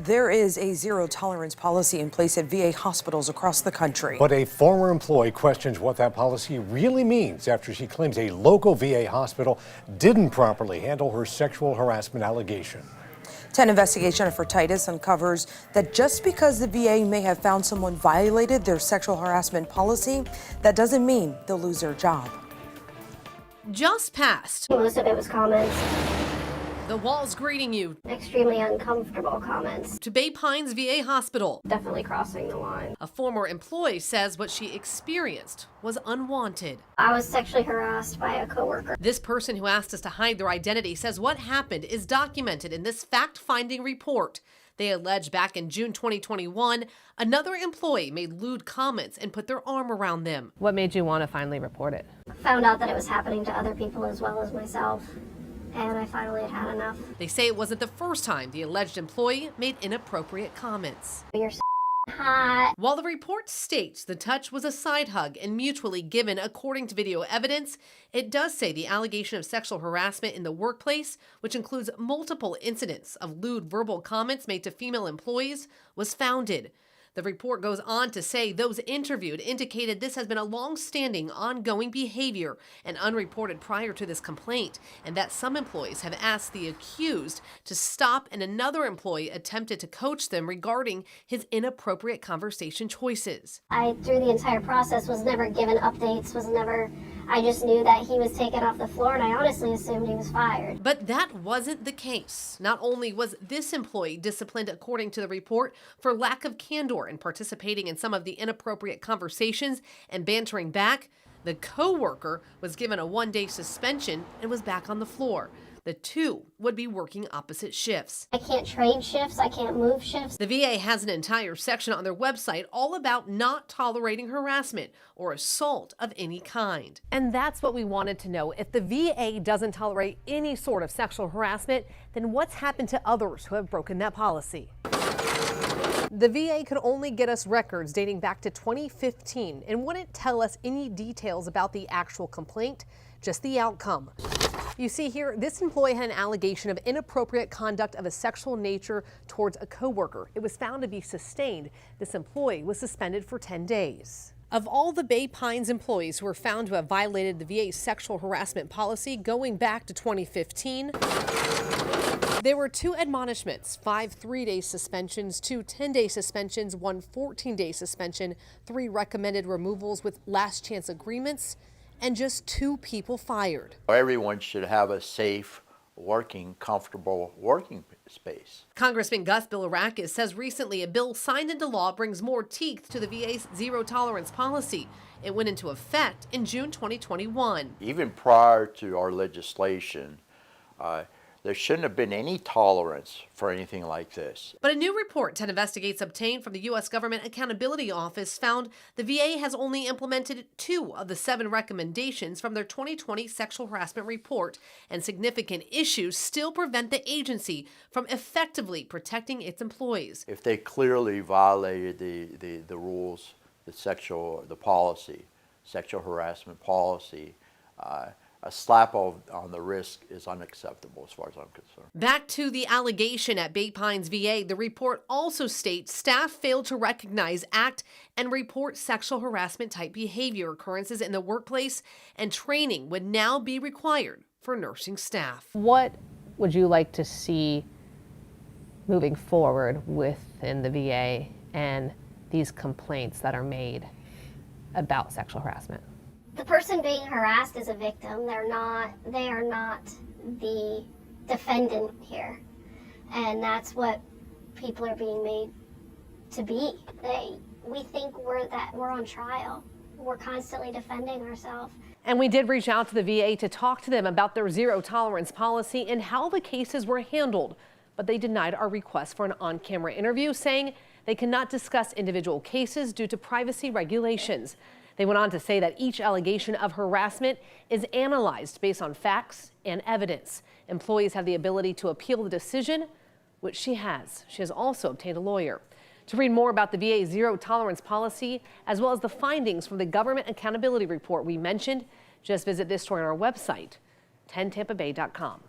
There is a zero-tolerance policy in place at VA hospitals across the country. But a former employee questions what that policy really means after she claims a local VA hospital didn't properly handle her sexual harassment allegation. 10 investigation for Titus uncovers that just because the VA may have found someone violated their sexual harassment policy, that doesn't mean they'll lose their job. Just passed. Most of it was comments. The walls greeting you. Extremely uncomfortable comments. To Bay Pines VA Hospital. Definitely crossing the line. A former employee says what she experienced was unwanted. I was sexually harassed by a coworker. This person who asked us to hide their identity says what happened is documented in this fact-finding report. They allege back in June 2021, another employee made lewd comments and put their arm around them. What made you want to finally report it? Found out that it was happening to other people as well as myself, and I finally had enough. They say it wasn't the first time the alleged employee made inappropriate comments. You're hot. While the report states the touch was a side hug and mutually given according to video evidence, it does say the allegation of sexual harassment in the workplace, which includes multiple incidents of lewd verbal comments made to female employees, was founded. The report goes on to say those interviewed indicated this has been a long-standing, ongoing behavior and unreported prior to this complaint, and that some employees have asked the accused to stop and another employee attempted to coach them regarding his inappropriate conversation choices. Through the entire process, was never given updates, I just knew that he was taken off the floor, and I honestly assumed he was fired. But that wasn't the case. Not only was this employee disciplined according to the report for lack of candor and participating in some of the inappropriate conversations and bantering back, the co-worker was given a 1-day suspension and was back on the floor. The two would be working opposite shifts. I can't trade shifts, I can't move shifts. The VA has an entire section on their website all about not tolerating harassment or assault of any kind. And that's what we wanted to know. If the VA doesn't tolerate any sort of sexual harassment, then what's happened to others who have broken that policy? The VA could only get us records dating back to 2015 and wouldn't tell us any details about the actual complaint, just the outcome. You see here, this employee had an allegation of inappropriate conduct of a sexual nature towards a coworker. It was found to be sustained. This employee was suspended for 10 days. Of all the Bay Pines employees who were found to have violated the VA's sexual harassment policy going back to 2015, there were 2 admonishments, 5 3-day suspensions, 2 10-day suspensions, 1 14-day suspension, 3 recommended removals with last chance agreements, and just 2 people fired. Everyone should have a safe, comfortable working space. Congressman Gus Bilirakis says recently a bill signed into law brings more teeth to the VA's zero-tolerance policy. It went into effect in June 2021. Even prior to our legislation, there shouldn't have been any tolerance for anything like this. But a new report 10 Investigates obtained from the U.S. Government Accountability Office found the VA has only implemented 2 of the 7 recommendations from their 2020 sexual harassment report, and significant issues still prevent the agency from effectively protecting its employees. If they clearly violated the rules, the policy, sexual harassment policy, a slap on the wrist is unacceptable as far as I'm concerned. Back to the allegation at Bay Pines VA, the report also states staff failed to recognize, act, and report sexual harassment type behavior occurrences in the workplace, and training would now be required for nursing staff. What would you like to see moving forward within the VA and these complaints that are made about sexual harassment? The person being harassed is a victim. They are not the defendant here. And that's what people are being made to be. We think we're on trial. We're constantly defending ourselves. And we did reach out to the VA to talk to them about their zero-tolerance policy and how the cases were handled. But they denied our request for an on-camera interview, saying they cannot discuss individual cases due to privacy regulations. They went on to say that each allegation of harassment is analyzed based on facts and evidence. Employees have the ability to appeal the decision, which she has. She has also obtained a lawyer. To read more about the VA's zero-tolerance policy, as well as the findings from the Government Accountability Report we mentioned, just visit this story on our website, 10tampabay.com.